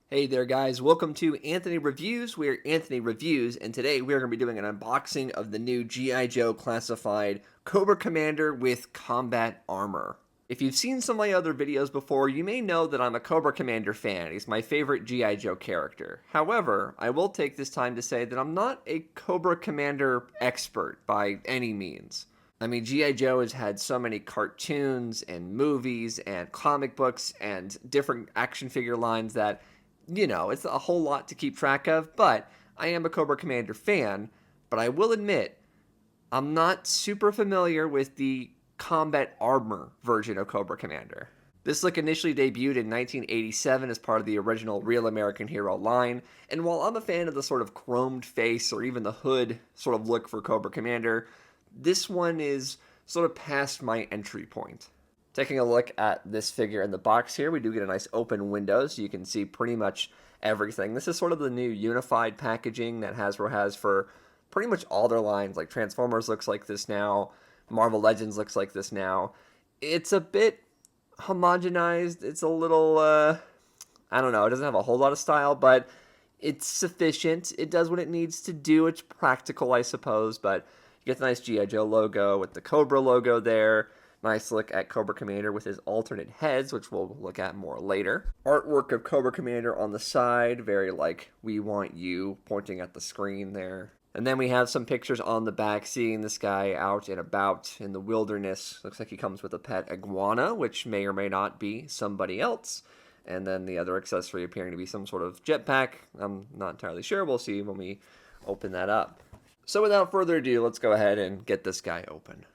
Hey there guys, welcome to Anthony Reviews. We're Anthony Reviews, and today we're going to be doing an unboxing of the new G.I. Joe classified Cobra Commander with combat armor. If you've seen some of my other videos before, you may know that I'm a Cobra Commander fan. He's my favorite G.I. Joe character. However, I will take this time to say that I'm not a Cobra Commander expert by any means. I mean, G.I. Joe has had so many cartoons and movies and comic books and different action figure lines that it's a whole lot to keep track of, but I am a Cobra Commander fan. But I will admit, I'm not super familiar with the Combat Armor version of Cobra Commander. This look initially debuted in 1987 as part of the original Real American Hero line, and while I'm a fan of the sort of chromed face or even the hood sort of look for Cobra Commander, this one is sort of past my entry point. Taking a look at this figure in the box here, we do get a nice open window so you can see pretty much everything. This is sort of the new unified packaging that Hasbro has for pretty much all their lines. Like Transformers looks like this now, Marvel Legends looks like this now. It's a bit homogenized. It's a little, I don't know, it doesn't have a whole lot of style, but it's sufficient. It does what it needs to do. It's practical, I suppose, but you get the nice G.I. Joe logo with the Cobra logo there. Nice look at Cobra Commander with his alternate heads, which we'll look at more later. Artwork of Cobra Commander on the side, very like, we want you, pointing at the screen there. And then we have some pictures on the back, seeing this guy out and about in the wilderness. Looks like he comes with a pet iguana, which may or may not be somebody else. And then the other accessory appearing to be some sort of jetpack. I'm not entirely sure. We'll see when we open that up. So without further ado, let's go ahead and get this guy open.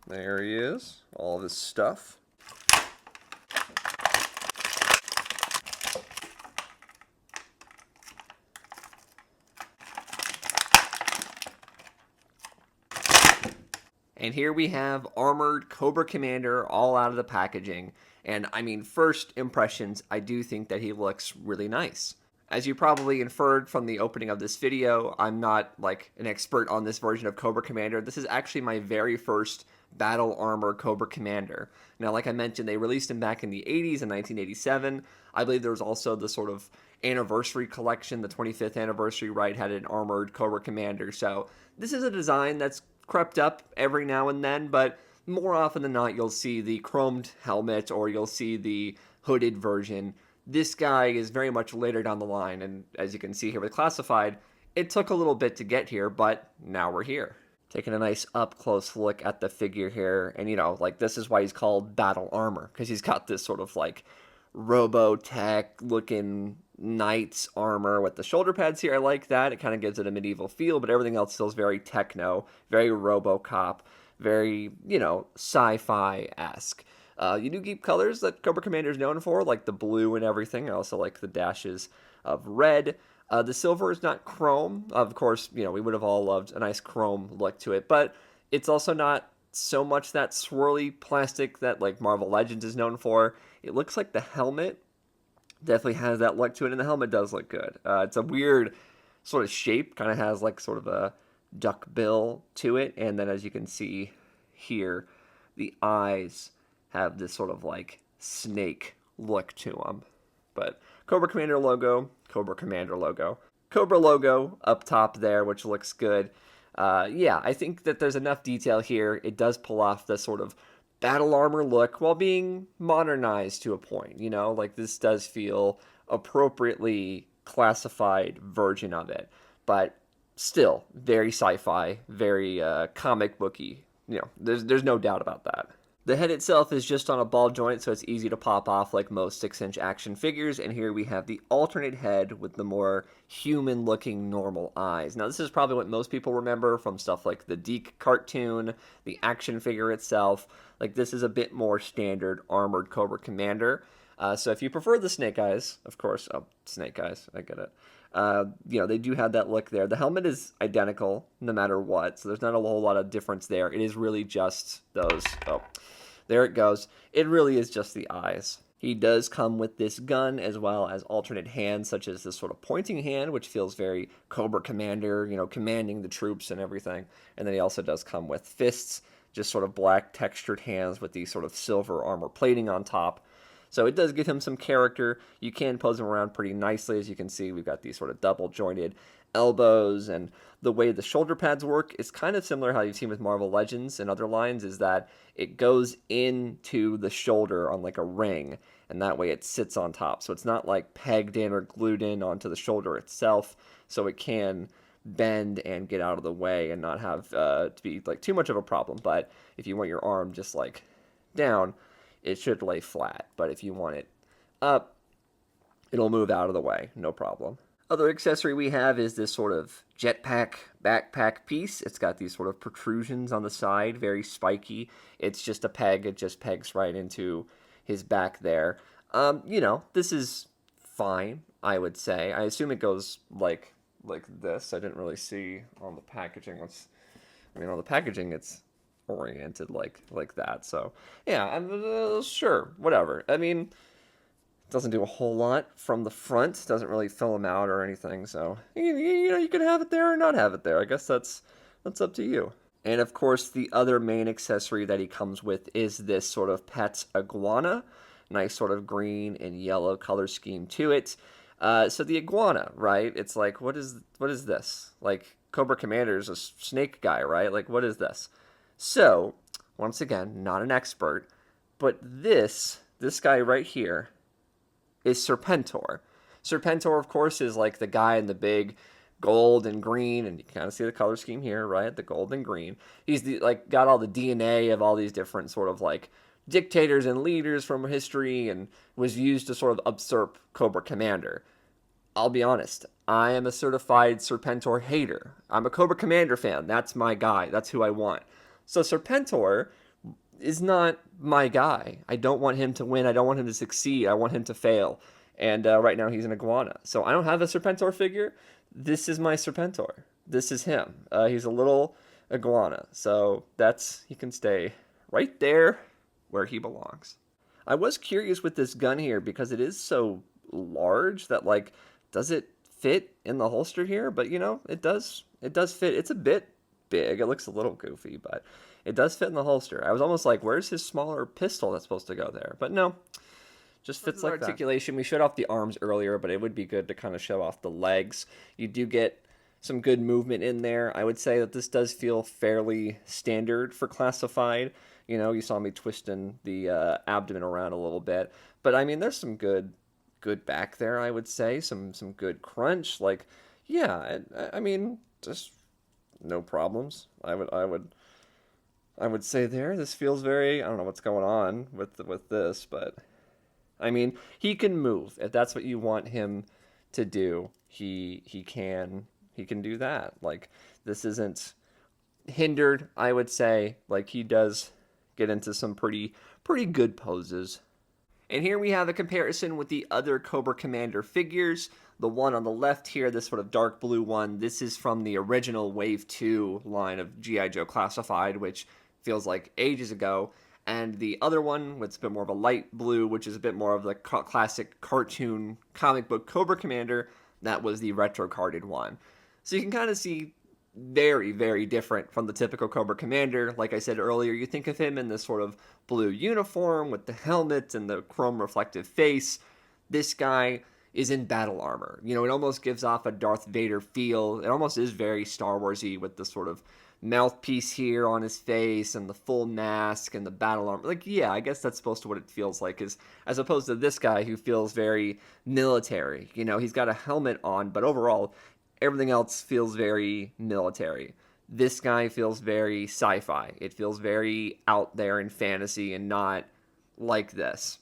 There he is, all of his stuff. And here we have armored Cobra Commander all out of the packaging. And I mean, first impressions, I do think that he looks really nice. As you probably inferred from the opening of this video, I'm not like an expert on this version of Cobra Commander. This is actually my very first Battle Armor Cobra Commander. Now, like I mentioned, they released him back in the 80s in 1987. I believe there was also the sort of anniversary collection, the 25th anniversary, right, had an armored Cobra Commander. So this is a design that's crept up every now and then, but more often than not, you'll see the chromed helmet or you'll see the hooded version. This guy is very much later down the line, and as you can see here with Classified, it took a little bit to get here, but now we're here. Taking a nice up-close look at the figure here, and like this is why he's called Battle Armor, because he's got this sort of like Robotech-looking knight's armor with the shoulder pads here. I like that. It kind of gives it a medieval feel, but everything else feels very techno, very RoboCop, very, sci-fi-esque. You do keep colors that Cobra Commander is known for, like the blue and everything. I also like the dashes of red. The silver is not chrome. Of course, we would have all loved a nice chrome look to it, but it's also not so much that swirly plastic that like Marvel Legends is known for. It looks like the helmet definitely has that look to it, and the helmet does look good. It's a weird sort of shape, kind of has like sort of a duck bill to it, and then as you can see here, the eyes have this sort of like snake look to them. But Cobra Commander logo, Cobra Commander logo, Cobra logo up top there, which looks good. Yeah, I think that there's enough detail here. It does pull off the sort of battle armor look while being modernized to a point. Like this does feel appropriately classified version of it, but still very sci-fi, very comic booky. There's no doubt about that. The head itself is just on a ball joint, so it's easy to pop off like most 6-inch action figures, and here we have the alternate head with the more human-looking normal eyes. Now, this is probably what most people remember from stuff like the Deke cartoon, the action figure itself. Like, this is a bit more standard armored Cobra Commander. So if you prefer the snake eyes, of course, snake eyes, I get it. They do have that look there. The helmet is identical no matter what, so there's not a whole lot of difference there. It is really just those. Oh, there it goes. It really is just the eyes. He does come with this gun as well as alternate hands, such as this sort of pointing hand, which feels very Cobra Commander, commanding the troops and everything. And then he also does come with fists just sort of black textured hands with these sort of silver armor plating on top. So it does give him some character. You can pose him around pretty nicely. As you can see, we've got these sort of double jointed elbows, and the way the shoulder pads work is kind of similar how you've seen with Marvel Legends and other lines, is that it goes into the shoulder on like a ring, and that way it sits on top. So it's not like pegged in or glued in onto the shoulder itself, so it can bend and get out of the way and not have to be like too much of a problem. But if you want your arm just like down, it should lay flat. But if you want it up, it'll move out of the way, no problem. Other accessory we have is this sort of jetpack backpack piece. It's got these sort of protrusions on the side, very spiky. It's just a peg. It just pegs right into his back there. You know, this is fine, I would say. I assume it goes like this. I didn't really see on the packaging. On the packaging it's oriented like that. So yeah, I'm sure, whatever. I mean, it doesn't do a whole lot from the front. It doesn't really fill them out or anything. So you know, you can have it there or not have it there. I guess that's up to you. And of course, the other main accessory that he comes with is this sort of pet iguana. Nice sort of green and yellow color scheme to it. So the iguana, right? It's like, what is this? Like, Cobra Commander's a snake guy, right? Like, what is this? So, once again, not an expert, but this guy right here is Serpentor. Serpentor, of course, is like the guy in the big gold and green, and you can kind of see the color scheme here, right? The gold and green. He's got all the DNA of all these different sort of like dictators and leaders from history, and was used to sort of usurp Cobra Commander. I'll be honest, I am a certified Serpentor hater. I'm a Cobra Commander fan. That's my guy. That's who I want. So Serpentor is not my guy. I don't want him to win. I don't want him to succeed. I want him to fail. And right now he's an iguana. So I don't have a Serpentor figure. This is my Serpentor. This is him. He's a little iguana. So he can stay right there where he belongs. I was curious with this gun here because it is so large that, like, does it fit in the holster here? But, you know, it does fit. It's a bit big. It looks a little goofy, but it does fit in the holster. I was almost like, where's his smaller pistol that's supposed to go there? But no, just fits like that. Articulation. We showed off the arms earlier, but it would be good to kind of show off the legs. You do get some good movement in there. I would say that this does feel fairly standard for classified. You know, you saw me twisting the abdomen around a little bit, but I mean, there's some good back there. I would say some good crunch. Like, yeah, I mean, just no problems. I would say there. This feels very. I don't know what's going on with this, but I mean, he can move if that's what you want him to do. He can do that. Like, this isn't hindered. I would say, like, he does get into some pretty good poses. And here we have a comparison with the other Cobra Commander figures. The one on the left here, this sort of dark blue one, this is from the original Wave 2 line of G.I. Joe Classified, which feels like ages ago. And the other one, with a bit more of a light blue, which is a bit more of the classic cartoon comic book Cobra Commander, that was the retro-carded one. So you can kind of see very, very different from the typical Cobra Commander. Like I said earlier, you think of him in this sort of blue uniform with the helmet and the chrome reflective face. This guy is in battle armor. You know, it almost gives off a Darth Vader feel. It almost is very Star Wars-y with the sort of mouthpiece here on his face and the full mask and the battle armor. Like, yeah, I guess that's supposed to what it feels like, is as opposed to this guy who feels very military. You know, he's got a helmet on, but overall, everything else feels very military. This guy feels very sci-fi. It feels very out there in fantasy and not like this.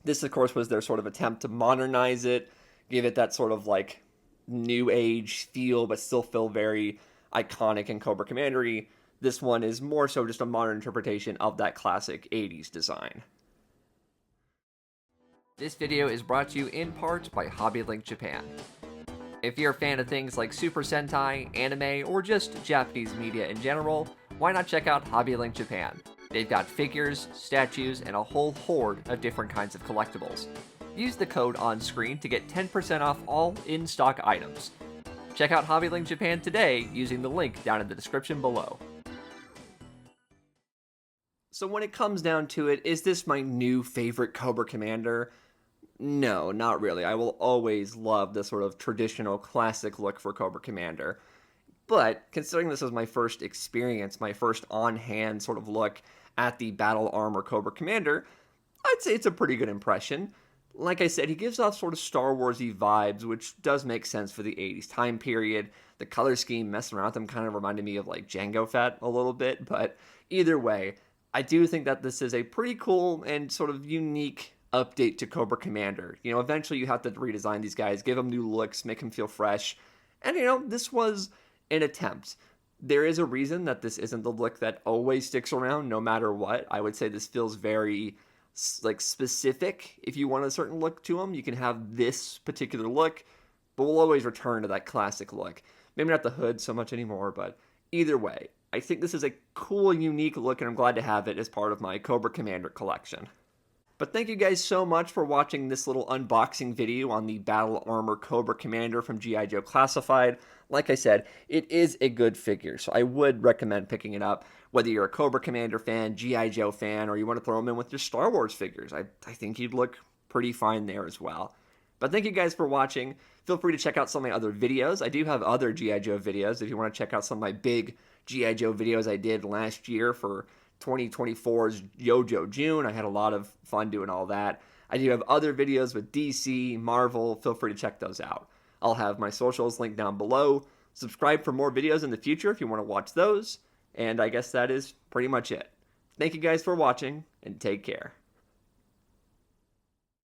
This, of course, was their sort of attempt to modernize it, give it that sort of like new age feel, but still feel very iconic and Cobra Commander-y. This one is more so just a modern interpretation of that classic 80s design. This video is brought to you in part by Hobby Link Japan. If you're a fan of things like Super Sentai, anime, or just Japanese media in general, why not check out Hobby Link Japan? They've got figures, statues, and a whole horde of different kinds of collectibles. Use the code on screen to get 10% off all in-stock items. Check out Hobby Link Japan today using the link down in the description below. So when it comes down to it, is this my new favorite Cobra Commander? No, not really. I will always love the sort of traditional classic look for Cobra Commander. But considering this was my first experience, my first on-hand sort of look at the Battle Armor Cobra Commander, I'd say it's a pretty good impression. Like I said, he gives off sort of Star Warsy vibes, which does make sense for the 80s time period. The color scheme messing around with him kind of reminded me of like Jango Fett a little bit, but either way, I do think that this is a pretty cool and sort of unique update to Cobra Commander. You know, eventually you have to redesign these guys, give them new looks, make them feel fresh. And, you know, this was an attempt. There is a reason that this isn't the look that always sticks around no matter what. I would say this feels very like specific. If you want a certain look to them, you can have this particular look, but we'll always return to that classic look. Maybe not the hood so much anymore, but either way, I think this is a cool, unique look, and I'm glad to have it as part of my Cobra Commander collection. But thank you guys so much for watching this little unboxing video on the Battle Armor Cobra Commander from G.I. Joe Classified. Like I said, it is a good figure, so I would recommend picking it up, whether you're a Cobra Commander fan, G.I. Joe fan, or you want to throw them in with your Star Wars figures. I think you'd look pretty fine there as well. But thank you guys for watching. Feel free to check out some of my other videos. I do have other G.I. Joe videos if you want to check out some of my big G.I. Joe videos I did last year for 2024's Yojo June. I had a lot of fun doing all that. I do have other videos with DC, Marvel. Feel free to check those out. I'll have my socials linked down below. Subscribe for more videos in the future if you want to watch those. And I guess that is pretty much it. Thank you guys for watching, and take care.